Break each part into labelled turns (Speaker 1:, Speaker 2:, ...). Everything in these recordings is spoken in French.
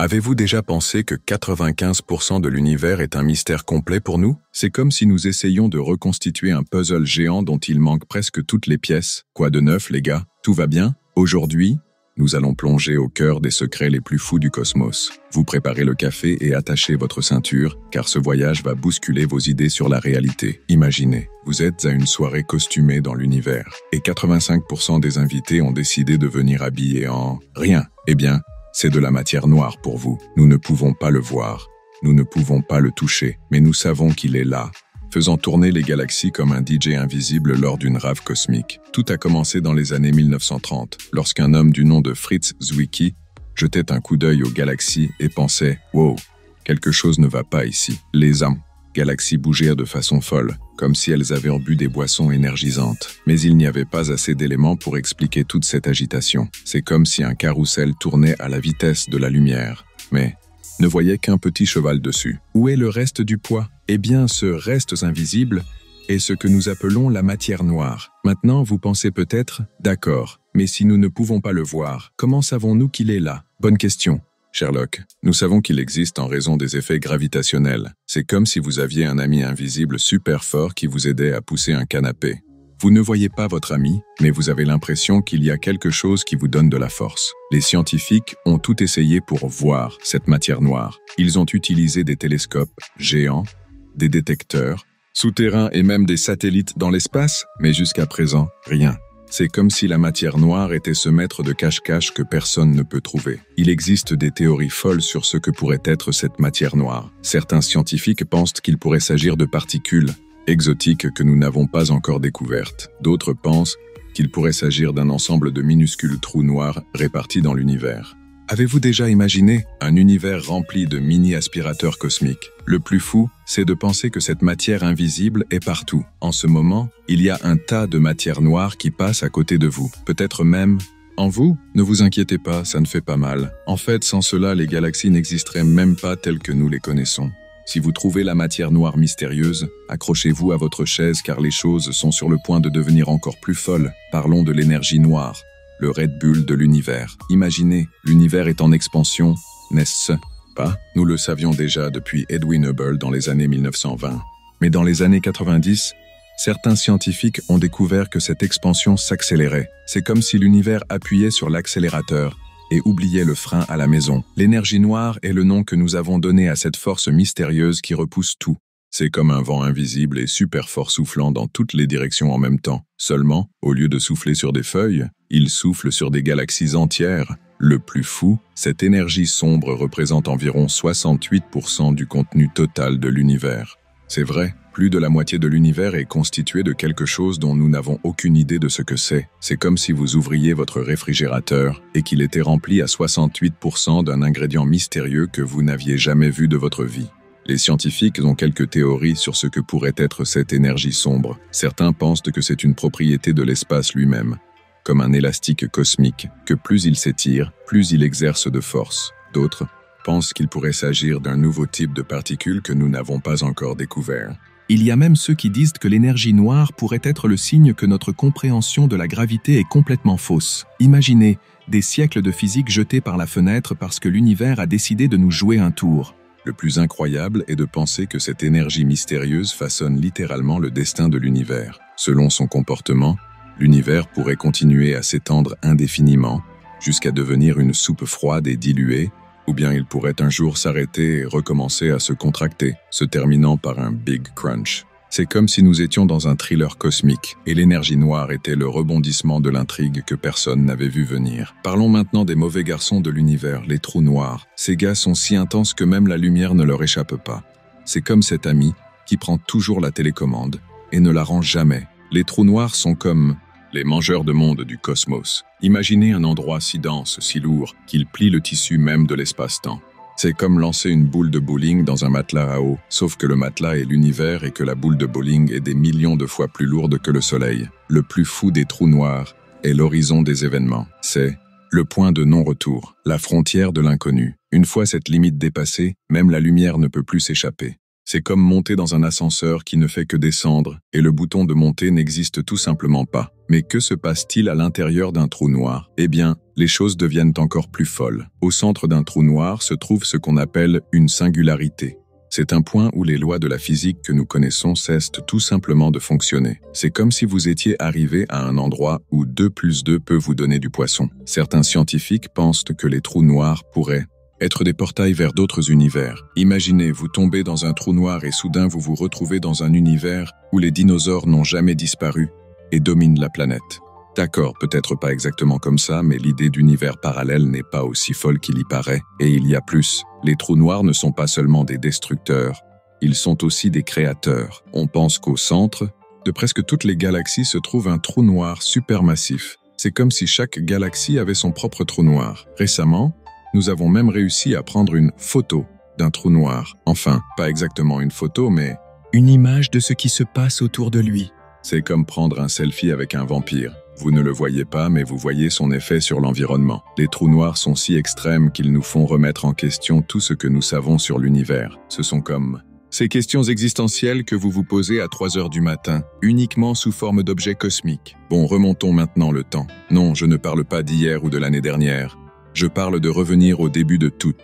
Speaker 1: Avez-vous déjà pensé que 95% de l'univers est un mystère complet pour nous? C'est comme si nous essayions de reconstituer un puzzle géant dont il manque presque toutes les pièces. Quoi de neuf, les gars? Tout va bien? Aujourd'hui, nous allons plonger au cœur des secrets les plus fous du cosmos. Vous préparez le café et attachez votre ceinture, car ce voyage va bousculer vos idées sur la réalité. Imaginez, vous êtes à une soirée costumée dans l'univers, et 85% des invités ont décidé de venir habillés en rien. Eh bien, c'est de la matière noire pour vous. Nous ne pouvons pas le voir, nous ne pouvons pas le toucher, mais nous savons qu'il est là, faisant tourner les galaxies comme un DJ invisible lors d'une rave cosmique. Tout a commencé dans les années 1930, lorsqu'un homme du nom de Fritz Zwicky jetait un coup d'œil aux galaxies et pensait « Wow, quelque chose ne va pas ici ». Les galaxies bougèrent de façon folle, comme si elles avaient bu des boissons énergisantes. Mais il n'y avait pas assez d'éléments pour expliquer toute cette agitation. C'est comme si un carrousel tournait à la vitesse de la lumière. Mais ne voyait qu'un petit cheval dessus. Où est le reste du poids? Eh bien, ce reste invisible est ce que nous appelons la matière noire. Maintenant, vous pensez peut-être, d'accord, mais si nous ne pouvons pas le voir, comment savons-nous qu'il est là? Bonne question, Sherlock. Nous savons qu'il existe en raison des effets gravitationnels. C'est comme si vous aviez un ami invisible super fort qui vous aidait à pousser un canapé. Vous ne voyez pas votre ami, mais vous avez l'impression qu'il y a quelque chose qui vous donne de la force. Les scientifiques ont tout essayé pour voir cette matière noire. Ils ont utilisé des télescopes géants, des détecteurs, souterrains et même des satellites dans l'espace, mais jusqu'à présent, rien. C'est comme si la matière noire était ce maître de cache-cache que personne ne peut trouver. Il existe des théories folles sur ce que pourrait être cette matière noire. Certains scientifiques pensent qu'il pourrait s'agir de particules exotiques que nous n'avons pas encore découvertes. D'autres pensent qu'il pourrait s'agir d'un ensemble de minuscules trous noirs répartis dans l'univers. Avez-vous déjà imaginé un univers rempli de mini-aspirateurs cosmiques? Le plus fou, c'est de penser que cette matière invisible est partout. En ce moment, il y a un tas de matière noire qui passe à côté de vous, peut-être même en vous. Ne vous inquiétez pas, ça ne fait pas mal. En fait, sans cela, les galaxies n'existeraient même pas telles que nous les connaissons. Si vous trouvez la matière noire mystérieuse, accrochez-vous à votre chaise car les choses sont sur le point de devenir encore plus folles. Parlons de l'énergie noire, le Red Bull de l'univers. Imaginez, l'univers est en expansion, n'est-ce pas? Nous le savions déjà depuis Edwin Hubble dans les années 1920. Mais dans les années 90, certains scientifiques ont découvert que cette expansion s'accélérait. C'est comme si l'univers appuyait sur l'accélérateur et oubliait le frein à la maison. L'énergie noire est le nom que nous avons donné à cette force mystérieuse qui repousse tout. C'est comme un vent invisible et super fort soufflant dans toutes les directions en même temps. Seulement, au lieu de souffler sur des feuilles, il souffle sur des galaxies entières. Le plus fou, cette énergie sombre représente environ 68% du contenu total de l'univers. C'est vrai, plus de la moitié de l'univers est constitué de quelque chose dont nous n'avons aucune idée de ce que c'est. C'est comme si vous ouvriez votre réfrigérateur et qu'il était rempli à 68% d'un ingrédient mystérieux que vous n'aviez jamais vu de votre vie. Les scientifiques ont quelques théories sur ce que pourrait être cette énergie sombre. Certains pensent que c'est une propriété de l'espace lui-même, comme un élastique cosmique, que plus il s'étire, plus il exerce de force. D'autres pensent qu'il pourrait s'agir d'un nouveau type de particules que nous n'avons pas encore découvert. Il y a même ceux qui disent que l'énergie noire pourrait être le signe que notre compréhension de la gravité est complètement fausse. Imaginez des siècles de physique jetés par la fenêtre parce que l'univers a décidé de nous jouer un tour. Le plus incroyable est de penser que cette énergie mystérieuse façonne littéralement le destin de l'univers. Selon son comportement, l'univers pourrait continuer à s'étendre indéfiniment, jusqu'à devenir une soupe froide et diluée, ou bien il pourrait un jour s'arrêter et recommencer à se contracter, se terminant par un Big Crunch. C'est comme si nous étions dans un thriller cosmique, et l'énergie noire était le rebondissement de l'intrigue que personne n'avait vu venir. Parlons maintenant des mauvais garçons de l'univers, les trous noirs. Ces gars sont si intenses que même la lumière ne leur échappe pas. C'est comme cet ami qui prend toujours la télécommande et ne la rend jamais. Les trous noirs sont comme les mangeurs de monde du cosmos. Imaginez un endroit si dense, si lourd, qu'il plie le tissu même de l'espace-temps. C'est comme lancer une boule de bowling dans un matelas à eau, sauf que le matelas est l'univers et que la boule de bowling est des millions de fois plus lourde que le soleil. Le plus fou des trous noirs est l'horizon des événements. C'est le point de non-retour, la frontière de l'inconnu. Une fois cette limite dépassée, même la lumière ne peut plus s'échapper. C'est comme monter dans un ascenseur qui ne fait que descendre, et le bouton de monter n'existe tout simplement pas. Mais que se passe-t-il à l'intérieur d'un trou noir? Eh bien, les choses deviennent encore plus folles. Au centre d'un trou noir se trouve ce qu'on appelle une singularité. C'est un point où les lois de la physique que nous connaissons cessent tout simplement de fonctionner. C'est comme si vous étiez arrivé à un endroit où 2 plus 2 peut vous donner du poisson. Certains scientifiques pensent que les trous noirs pourraient être des portails vers d'autres univers. Imaginez, vous tombez dans un trou noir et soudain vous vous retrouvez dans un univers où les dinosaures n'ont jamais disparu et dominent la planète. D'accord, peut-être pas exactement comme ça, mais l'idée d'univers parallèle n'est pas aussi folle qu'il y paraît. Et il y a plus. Les trous noirs ne sont pas seulement des destructeurs, ils sont aussi des créateurs. On pense qu'au centre de presque toutes les galaxies se trouve un trou noir supermassif. C'est comme si chaque galaxie avait son propre trou noir. Récemment, nous avons même réussi à prendre une photo d'un trou noir. Enfin, pas exactement une photo, mais
Speaker 2: une image de ce qui se passe autour de lui.
Speaker 1: C'est comme prendre un selfie avec un vampire. Vous ne le voyez pas, mais vous voyez son effet sur l'environnement. Les trous noirs sont si extrêmes qu'ils nous font remettre en question tout ce que nous savons sur l'univers. Ce sont comme ces questions existentielles que vous vous posez à 3 heures du matin, uniquement sous forme d'objets cosmiques. Bon, remontons maintenant le temps. Non, je ne parle pas d'hier ou de l'année dernière. Je parle de revenir au début de tout.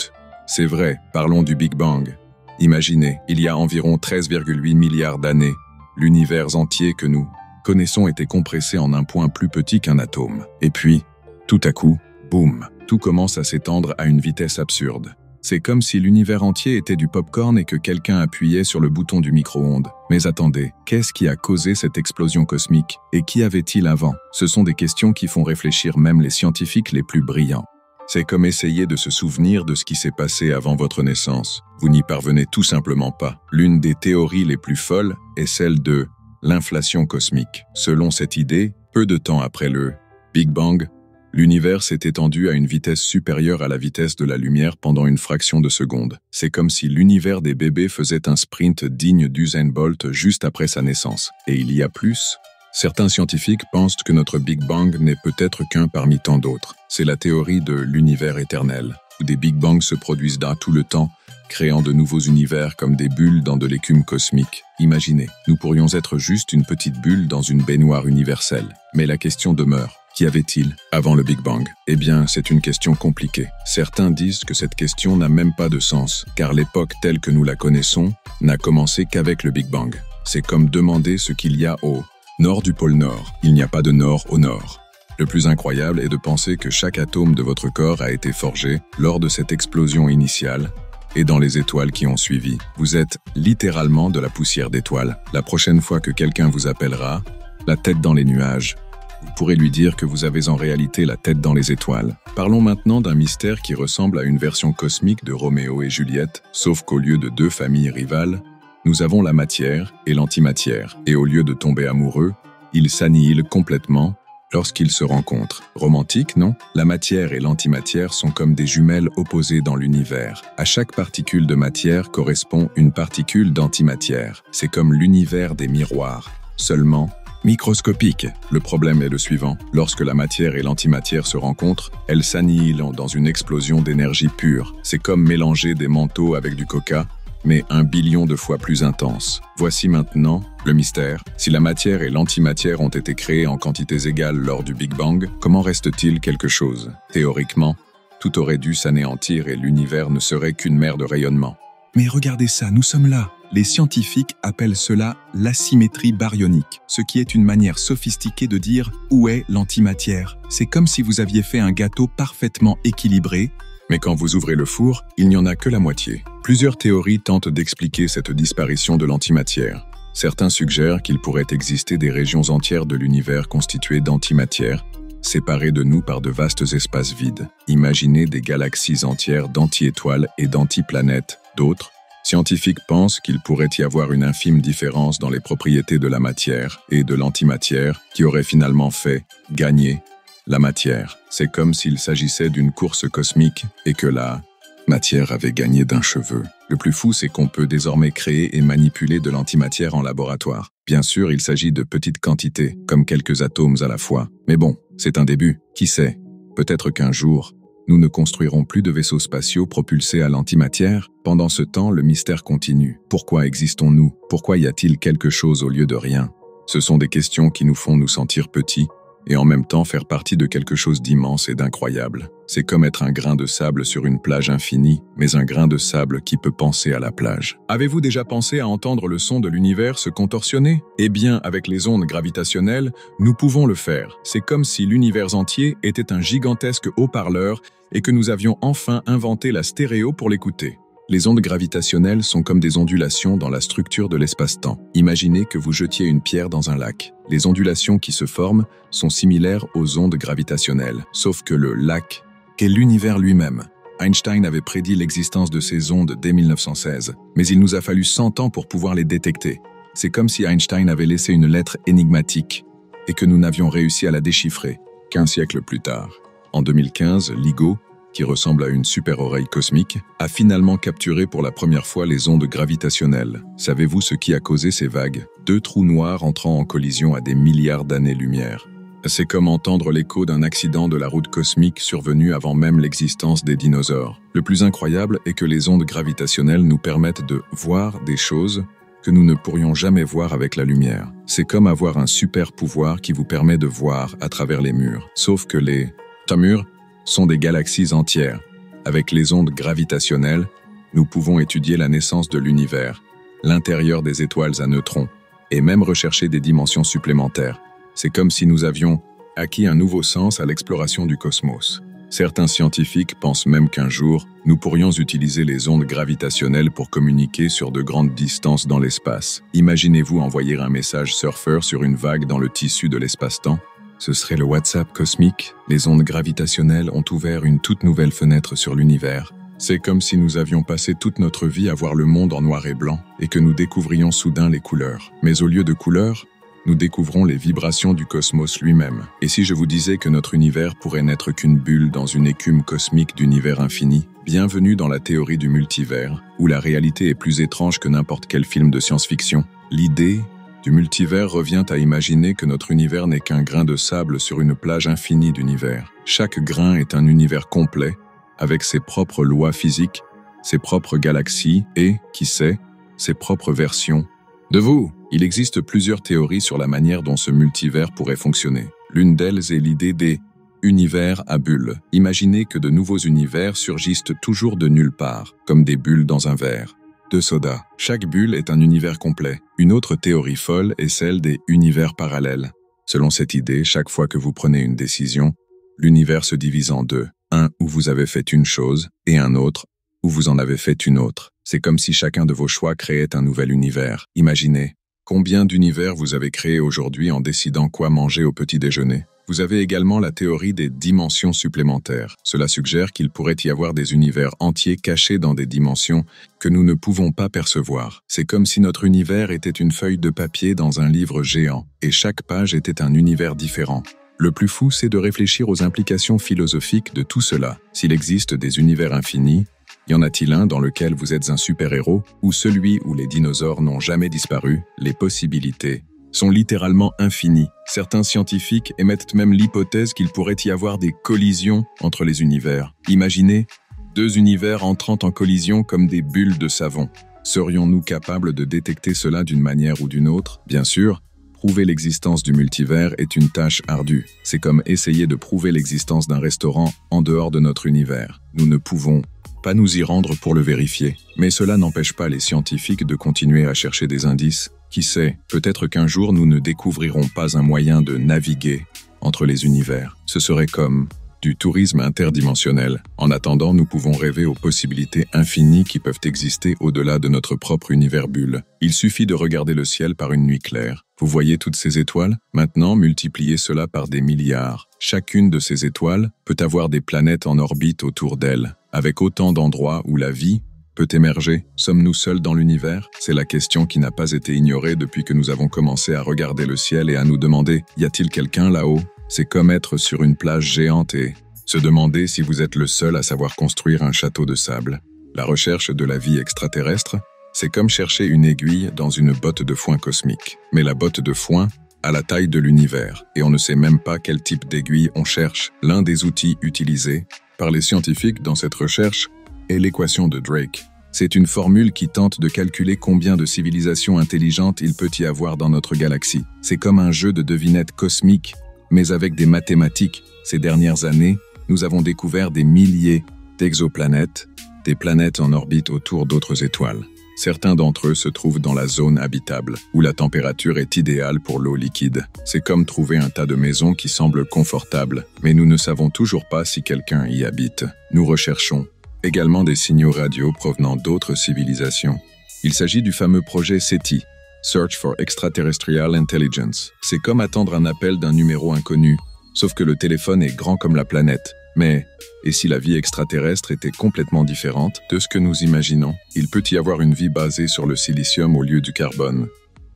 Speaker 1: C'est vrai, parlons du Big Bang. Imaginez, il y a environ 13,8 milliards d'années, l'univers entier que nous connaissons était compressé en un point plus petit qu'un atome. Et puis, tout à coup, boum, tout commence à s'étendre à une vitesse absurde. C'est comme si l'univers entier était du pop-corn et que quelqu'un appuyait sur le bouton du micro-ondes. Mais attendez, qu'est-ce qui a causé cette explosion cosmique? Et qu'y avait-il avant? Ce sont des questions qui font réfléchir même les scientifiques les plus brillants. C'est comme essayer de se souvenir de ce qui s'est passé avant votre naissance. Vous n'y parvenez tout simplement pas. L'une des théories les plus folles est celle de l'inflation cosmique. Selon cette idée, peu de temps après le Big Bang, l'univers s'est étendu à une vitesse supérieure à la vitesse de la lumière pendant une fraction de seconde. C'est comme si l'univers des bébés faisait un sprint digne d'Usain Bolt juste après sa naissance. Et il y a plus. Certains scientifiques pensent que notre Big Bang n'est peut-être qu'un parmi tant d'autres. C'est la théorie de l'univers éternel, où des Big Bangs se produisent dans tout le temps, créant de nouveaux univers comme des bulles dans de l'écume cosmique. Imaginez, nous pourrions être juste une petite bulle dans une baignoire universelle. Mais la question demeure, qu'y avait-il avant le Big Bang? Eh bien, c'est une question compliquée. Certains disent que cette question n'a même pas de sens, car l'époque telle que nous la connaissons n'a commencé qu'avec le Big Bang. C'est comme demander ce qu'il y a au nord du pôle Nord. Il n'y a pas de nord au nord. Le plus incroyable est de penser que chaque atome de votre corps a été forgé lors de cette explosion initiale et dans les étoiles qui ont suivi. Vous êtes littéralement de la poussière d'étoiles. La prochaine fois que quelqu'un vous appellera, la tête dans les nuages, vous pourrez lui dire que vous avez en réalité la tête dans les étoiles. Parlons maintenant d'un mystère qui ressemble à une version cosmique de Roméo et Juliette, sauf qu'au lieu de 2 familles rivales, nous avons la matière et l'antimatière, et au lieu de tomber amoureux, ils s'annihilent complètement lorsqu'ils se rencontrent. Romantique, non? La matière et l'antimatière sont comme des jumelles opposées dans l'univers. À chaque particule de matière correspond une particule d'antimatière. C'est comme l'univers des miroirs, seulement microscopique. Le problème est le suivant. Lorsque la matière et l'antimatière se rencontrent, elles s'annihilent dans une explosion d'énergie pure. C'est comme mélanger des manteaux avec du coca, mais 1 billion de fois plus intense. Voici maintenant le mystère. Si la matière et l'antimatière ont été créées en quantités égales lors du Big Bang, comment reste-t-il quelque chose? Théoriquement, tout aurait dû s'anéantir et l'univers ne serait qu'une mer de rayonnement.
Speaker 2: Mais regardez ça, nous sommes là. Les scientifiques appellent cela l'asymétrie baryonique, ce qui est une manière sophistiquée de dire où est l'antimatière. C'est comme si vous aviez fait un gâteau parfaitement équilibré,
Speaker 1: mais quand vous ouvrez le four, il n'y en a que la moitié. Plusieurs théories tentent d'expliquer cette disparition de l'antimatière. Certains suggèrent qu'il pourrait exister des régions entières de l'univers constituées d'antimatière, séparées de nous par de vastes espaces vides. Imaginez des galaxies entières d'anti-étoiles et d'anti-planètes. D'autres scientifiques pensent qu'il pourrait y avoir une infime différence dans les propriétés de la matière et de l'antimatière qui aurait finalement fait gagner la matière. C'est comme s'il s'agissait d'une course cosmique et que la matière avait gagné d'un cheveu. Le plus fou, c'est qu'on peut désormais créer et manipuler de l'antimatière en laboratoire. Bien sûr, il s'agit de petites quantités, comme quelques atomes à la fois. Mais bon, c'est un début. Qui sait? Peut-être qu'un jour, Nous ne construirons plus de vaisseaux spatiaux propulsés à l'antimatière. Pendant ce temps, le mystère continue. Pourquoi existons-nous? Pourquoi y a-t-il quelque chose au lieu de rien? Ce sont des questions qui nous font nous sentir petits et en même temps faire partie de quelque chose d'immense et d'incroyable. C'est comme être un grain de sable sur une plage infinie, mais un grain de sable qui peut penser à la plage. Avez-vous déjà pensé à entendre le son de l'univers se contorsionner? Eh bien, avec les ondes gravitationnelles, nous pouvons le faire. C'est comme si l'univers entier était un gigantesque haut-parleur et que nous avions enfin inventé la stéréo pour l'écouter. Les ondes gravitationnelles sont comme des ondulations dans la structure de l'espace-temps. Imaginez que vous jetiez une pierre dans un lac. Les ondulations qui se forment sont similaires aux ondes gravitationnelles, sauf que le lac est l'univers lui-même. Einstein avait prédit l'existence de ces ondes dès 1916, mais il nous a fallu 100 ans pour pouvoir les détecter. C'est comme si Einstein avait laissé une lettre énigmatique et que nous n'avions réussi à la déchiffrer qu'un siècle plus tard. En 2015, LIGO, qui ressemble à une super-oreille cosmique, a finalement capturé pour la première fois les ondes gravitationnelles. Savez-vous ce qui a causé ces vagues? 2 trous noirs entrant en collision à des milliards d'années-lumière. C'est comme entendre l'écho d'un accident de la route cosmique survenu avant même l'existence des dinosaures. Le plus incroyable est que les ondes gravitationnelles nous permettent de voir des choses que nous ne pourrions jamais voir avec la lumière. C'est comme avoir un super pouvoir qui vous permet de voir à travers les murs. Sauf que les murs sont des galaxies entières. Avec les ondes gravitationnelles, nous pouvons étudier la naissance de l'univers, l'intérieur des étoiles à neutrons, et même rechercher des dimensions supplémentaires. C'est comme si nous avions acquis un nouveau sens à l'exploration du cosmos. Certains scientifiques pensent même qu'un jour, nous pourrions utiliser les ondes gravitationnelles pour communiquer sur de grandes distances dans l'espace. Imaginez-vous envoyer un message surfeur sur une vague dans le tissu de l'espace-temps? Ce serait le WhatsApp cosmique. Les ondes gravitationnelles ont ouvert une toute nouvelle fenêtre sur l'univers. C'est comme si nous avions passé toute notre vie à voir le monde en noir et blanc et que nous découvrions soudain les couleurs. Mais au lieu de couleurs, nous découvrons les vibrations du cosmos lui-même. Et si je vous disais que notre univers pourrait n'être qu'une bulle dans une écume cosmique d'univers infini? Bienvenue dans la théorie du multivers, où la réalité est plus étrange que n'importe quel film de science-fiction. L'idée du multivers revient à imaginer que notre univers n'est qu'un grain de sable sur une plage infinie d'univers. Chaque grain est un univers complet, avec ses propres lois physiques, ses propres galaxies et, qui sait, ses propres versions de vous. Il existe plusieurs théories sur la manière dont ce multivers pourrait fonctionner. L'une d'elles est l'idée des univers à bulles. Imaginez que de nouveaux univers surgissent toujours de nulle part, comme des bulles dans un verre de soda. Chaque bulle est un univers complet. Une autre théorie folle est celle des univers parallèles. Selon cette idée, chaque fois que vous prenez une décision, l'univers se divise en deux. Un où vous avez fait une chose et un autre où vous en avez fait une autre. C'est comme si chacun de vos choix créait un nouvel univers. Imaginez, combien d'univers vous avez créé aujourd'hui en décidant quoi manger au petit déjeuner? Vous avez également la théorie des dimensions supplémentaires. Cela suggère qu'il pourrait y avoir des univers entiers cachés dans des dimensions que nous ne pouvons pas percevoir. C'est comme si notre univers était une feuille de papier dans un livre géant, et chaque page était un univers différent. Le plus fou, c'est de réfléchir aux implications philosophiques de tout cela. S'il existe des univers infinis, y en a-t-il un dans lequel vous êtes un super-héros, ou celui où les dinosaures n'ont jamais disparu? Les possibilités sont littéralement infinies. Certains scientifiques émettent même l'hypothèse qu'il pourrait y avoir des collisions entre les univers. Imaginez 2 univers entrant en collision comme des bulles de savon. Serions-nous capables de détecter cela d'une manière ou d'une autre? Bien sûr, prouver l'existence du multivers est une tâche ardue. C'est comme essayer de prouver l'existence d'un restaurant en dehors de notre univers. Nous ne pouvons pas nous y rendre pour le vérifier. Mais cela n'empêche pas les scientifiques de continuer à chercher des indices. Qui sait, peut-être qu'un jour nous ne découvrirons pas un moyen de naviguer entre les univers. Ce serait comme du tourisme interdimensionnel. En attendant, nous pouvons rêver aux possibilités infinies qui peuvent exister au-delà de notre propre univers bulle. Il suffit de regarder le ciel par une nuit claire. Vous voyez toutes ces étoiles? Maintenant, multipliez cela par des milliards. Chacune de ces étoiles peut avoir des planètes en orbite autour d'elle. Avec autant d'endroits où la vie peut émerger, sommes-nous seuls dans l'univers? C'est la question qui n'a pas été ignorée depuis que nous avons commencé à regarder le ciel et à nous demander « Y a-t-il quelqu'un là-haut » C'est comme être sur une plage géante et se demander si vous êtes le seul à savoir construire un château de sable. La recherche de la vie extraterrestre, c'est comme chercher une aiguille dans une botte de foin cosmique. Mais la botte de foin à la taille de l'univers, et on ne sait même pas quel type d'aiguille on cherche. L'un des outils utilisés par les scientifiques dans cette recherche est l'équation de Drake. C'est une formule qui tente de calculer combien de civilisations intelligentes il peut y avoir dans notre galaxie. C'est comme un jeu de devinettes cosmique, mais avec des mathématiques. Ces dernières années, nous avons découvert des milliers d'exoplanètes, des planètes en orbite autour d'autres étoiles. Certains d'entre eux se trouvent dans la zone habitable, où la température est idéale pour l'eau liquide. C'est comme trouver un tas de maisons qui semblent confortables, mais nous ne savons toujours pas si quelqu'un y habite. Nous recherchons également des signaux radio provenant d'autres civilisations. Il s'agit du fameux projet SETI, Search for Extraterrestrial Intelligence. C'est comme attendre un appel d'un numéro inconnu, sauf que le téléphone est grand comme la planète. Mais, et si la vie extraterrestre était complètement différente de ce que nous imaginons? Il peut y avoir une vie basée sur le silicium au lieu du carbone,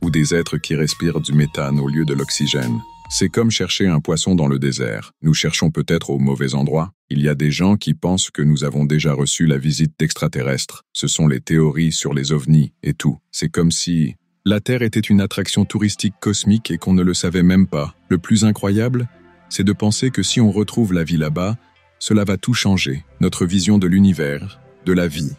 Speaker 1: ou des êtres qui respirent du méthane au lieu de l'oxygène. C'est comme chercher un poisson dans le désert. Nous cherchons peut-être au mauvais endroit. Il y a des gens qui pensent que nous avons déjà reçu la visite d'extraterrestres. Ce sont les théories sur les ovnis et tout. C'est comme si la Terre était une attraction touristique cosmique et qu'on ne le savait même pas. Le plus incroyable, c'est de penser que si on retrouve la vie là-bas, cela va tout changer. Notre vision de l'univers, de la vie,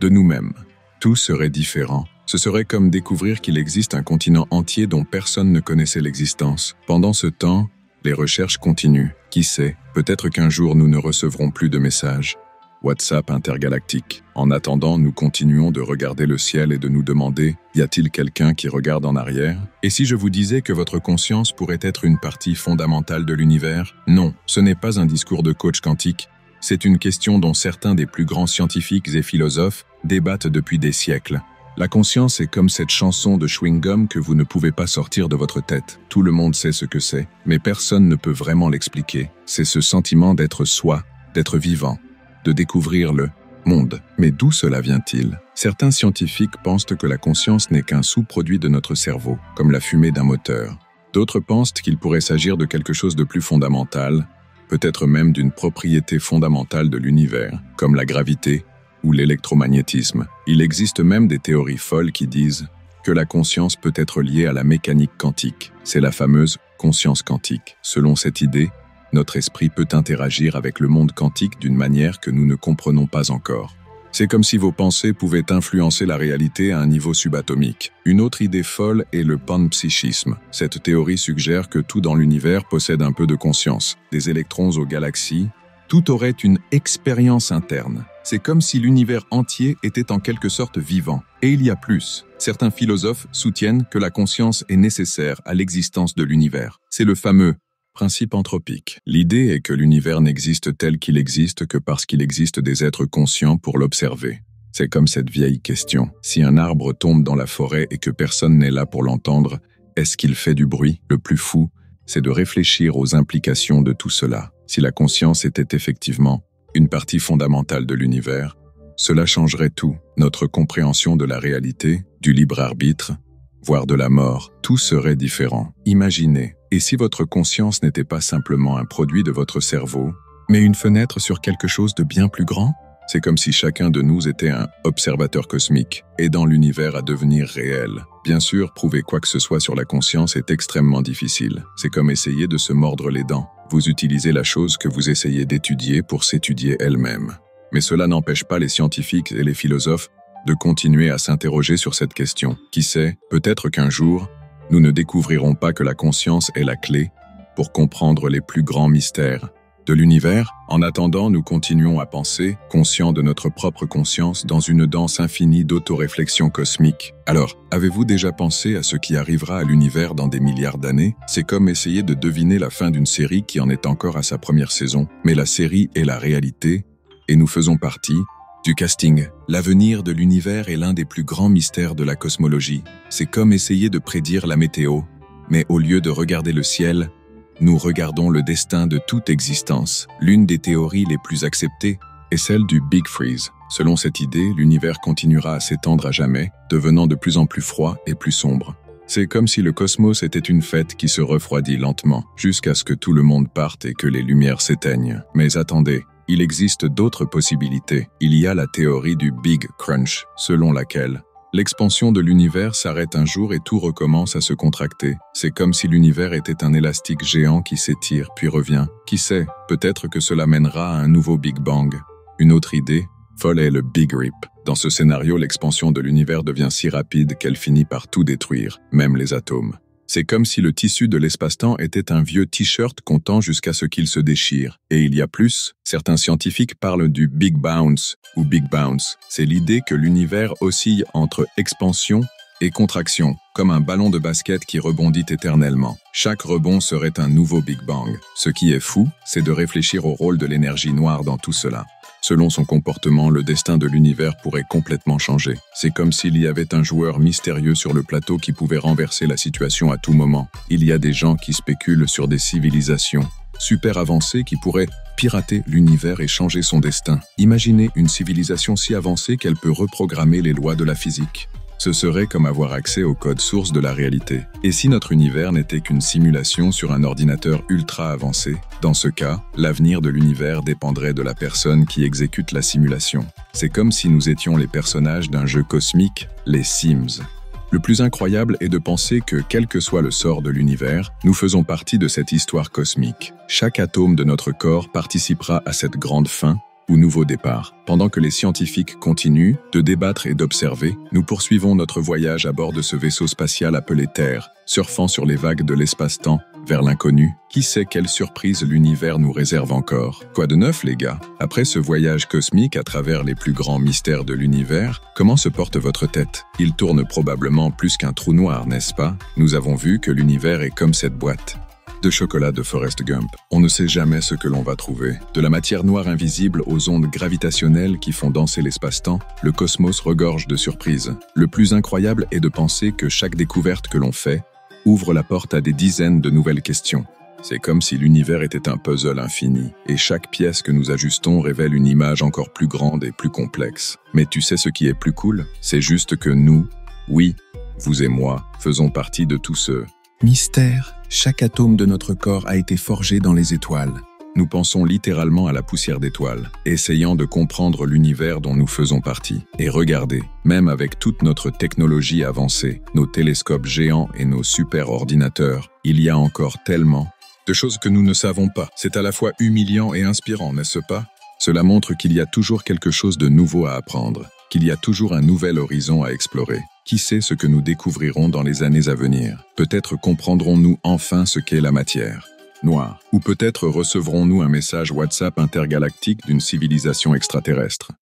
Speaker 1: de nous-mêmes. Tout serait différent. Ce serait comme découvrir qu'il existe un continent entier dont personne ne connaissait l'existence. Pendant ce temps, les recherches continuent. Qui sait, peut-être qu'un jour nous ne recevrons plus de messages. WhatsApp intergalactique. En attendant, nous continuons de regarder le ciel et de nous demander, y a-t-il quelqu'un qui regarde en arrière? Et si je vous disais que votre conscience pourrait être une partie fondamentale de l'univers? Non, ce n'est pas un discours de coach quantique. C'est une question dont certains des plus grands scientifiques et philosophes débattent depuis des siècles. La conscience est comme cette chanson de chewing-gum que vous ne pouvez pas sortir de votre tête. Tout le monde sait ce que c'est, mais personne ne peut vraiment l'expliquer. C'est ce sentiment d'être soi, d'être vivant, de découvrir le monde. Mais d'où cela vient-il? Certains scientifiques pensent que la conscience n'est qu'un sous-produit de notre cerveau, comme la fumée d'un moteur. D'autres pensent qu'il pourrait s'agir de quelque chose de plus fondamental, peut-être même d'une propriété fondamentale de l'univers, comme la gravité ou l'électromagnétisme. Il existe même des théories folles qui disent que la conscience peut être liée à la mécanique quantique. C'est la fameuse conscience quantique. Selon cette idée, notre esprit peut interagir avec le monde quantique d'une manière que nous ne comprenons pas encore. C'est comme si vos pensées pouvaient influencer la réalité à un niveau subatomique. Une autre idée folle est le panpsychisme. Cette théorie suggère que tout dans l'univers possède un peu de conscience. Des électrons aux galaxies, tout aurait une expérience interne. C'est comme si l'univers entier était en quelque sorte vivant. Et il y a plus. Certains philosophes soutiennent que la conscience est nécessaire à l'existence de l'univers. C'est le fameux principe anthropique. L'idée est que l'univers n'existe tel qu'il existe que parce qu'il existe des êtres conscients pour l'observer. C'est comme cette vieille question. Si un arbre tombe dans la forêt et que personne n'est là pour l'entendre, est-ce qu'il fait du bruit? Le plus fou, c'est de réfléchir aux implications de tout cela. Si la conscience était effectivement une partie fondamentale de l'univers, cela changerait tout. Notre compréhension de la réalité, du libre arbitre, voire de la mort, tout serait différent. Imaginez, et si votre conscience n'était pas simplement un produit de votre cerveau, mais une fenêtre sur quelque chose de bien plus grand? C'est comme si chacun de nous était un observateur cosmique, aidant l'univers à devenir réel. Bien sûr, prouver quoi que ce soit sur la conscience est extrêmement difficile. C'est comme essayer de se mordre les dents. Vous utilisez la chose que vous essayez d'étudier pour s'étudier elle-même. Mais cela n'empêche pas les scientifiques et les philosophes de continuer à s'interroger sur cette question. Qui sait, peut-être qu'un jour, nous ne découvrirons pas que la conscience est la clé pour comprendre les plus grands mystères de l'univers. En attendant, nous continuons à penser, conscients de notre propre conscience, dans une danse infinie d'autoréflexion cosmique. Alors, avez-vous déjà pensé à ce qui arrivera à l'univers dans des milliards d'années? C'est comme essayer de deviner la fin d'une série qui en est encore à sa première saison. Mais la série est la réalité, et nous faisons partie du casting. L'avenir de l'univers est l'un des plus grands mystères de la cosmologie. C'est comme essayer de prédire la météo, mais au lieu de regarder le ciel, nous regardons le destin de toute existence. L'une des théories les plus acceptées est celle du Big Freeze. Selon cette idée, l'univers continuera à s'étendre à jamais, devenant de plus en plus froid et plus sombre. C'est comme si le cosmos était une fête qui se refroidit lentement, jusqu'à ce que tout le monde parte et que les lumières s'éteignent. Mais attendez, il existe d'autres possibilités. Il y a la théorie du Big Crunch, selon laquelle L'expansion de l'univers s'arrête un jour et tout recommence à se contracter. C'est comme si l'univers était un élastique géant qui s'étire puis revient. Qui sait, peut-être que cela mènera à un nouveau Big Bang. Une autre idée, folle est le Big Rip. Dans ce scénario, l'expansion de l'univers devient si rapide qu'elle finit par tout détruire, même les atomes. C'est comme si le tissu de l'espace-temps était un vieux t-shirt comptant jusqu'à ce qu'il se déchire. Et il y a plus, certains scientifiques parlent du Big Bounce ou Big Bounce. C'est l'idée que l'univers oscille entre expansion et contraction, comme un ballon de basket qui rebondit éternellement. Chaque rebond serait un nouveau Big Bang. Ce qui est fou, c'est de réfléchir au rôle de l'énergie noire dans tout cela. Selon son comportement, le destin de l'univers pourrait complètement changer. C'est comme s'il y avait un joueur mystérieux sur le plateau qui pouvait renverser la situation à tout moment. Il y a des gens qui spéculent sur des civilisations super avancées qui pourraient pirater l'univers et changer son destin. Imaginez une civilisation si avancée qu'elle peut reprogrammer les lois de la physique. Ce serait comme avoir accès au code source de la réalité. Et si notre univers n'était qu'une simulation sur un ordinateur ultra avancé? Dans ce cas, l'avenir de l'univers dépendrait de la personne qui exécute la simulation. C'est comme si nous étions les personnages d'un jeu cosmique, les Sims. Le plus incroyable est de penser que, quel que soit le sort de l'univers, nous faisons partie de cette histoire cosmique. Chaque atome de notre corps participera à cette grande fin, ou nouveau départ. Pendant que les scientifiques continuent de débattre et d'observer, nous poursuivons notre voyage à bord de ce vaisseau spatial appelé Terre, surfant sur les vagues de l'espace-temps, vers l'inconnu. Qui sait quelle surprise l'univers nous réserve encore? Quoi de neuf, les gars? Après ce voyage cosmique à travers les plus grands mystères de l'univers, comment se porte votre tête? Il tourne probablement plus qu'un trou noir, n'est-ce pas? Nous avons vu que l'univers est comme cette boîte de chocolat de Forrest Gump. On ne sait jamais ce que l'on va trouver. De la matière noire invisible aux ondes gravitationnelles qui font danser l'espace-temps, le cosmos regorge de surprises. Le plus incroyable est de penser que chaque découverte que l'on fait ouvre la porte à des dizaines de nouvelles questions. C'est comme si l'univers était un puzzle infini, et chaque pièce que nous ajustons révèle une image encore plus grande et plus complexe. Mais tu sais ce qui est plus cool? C'est juste que nous, oui, vous et moi, faisons partie de tout ce mystère. Chaque atome de notre corps a été forgé dans les étoiles. Nous pensons littéralement à la poussière d'étoiles, essayant de comprendre l'univers dont nous faisons partie. Et regardez, même avec toute notre technologie avancée, nos télescopes géants et nos super-ordinateurs, il y a encore tellement de choses que nous ne savons pas. C'est à la fois humiliant et inspirant, n'est-ce pas? Cela montre qu'il y a toujours quelque chose de nouveau à apprendre, qu'il y a toujours un nouvel horizon à explorer. Qui sait ce que nous découvrirons dans les années à venir? Peut-être comprendrons-nous enfin ce qu'est la matière noire. Ou peut-être recevrons-nous un message WhatsApp intergalactique d'une civilisation extraterrestre.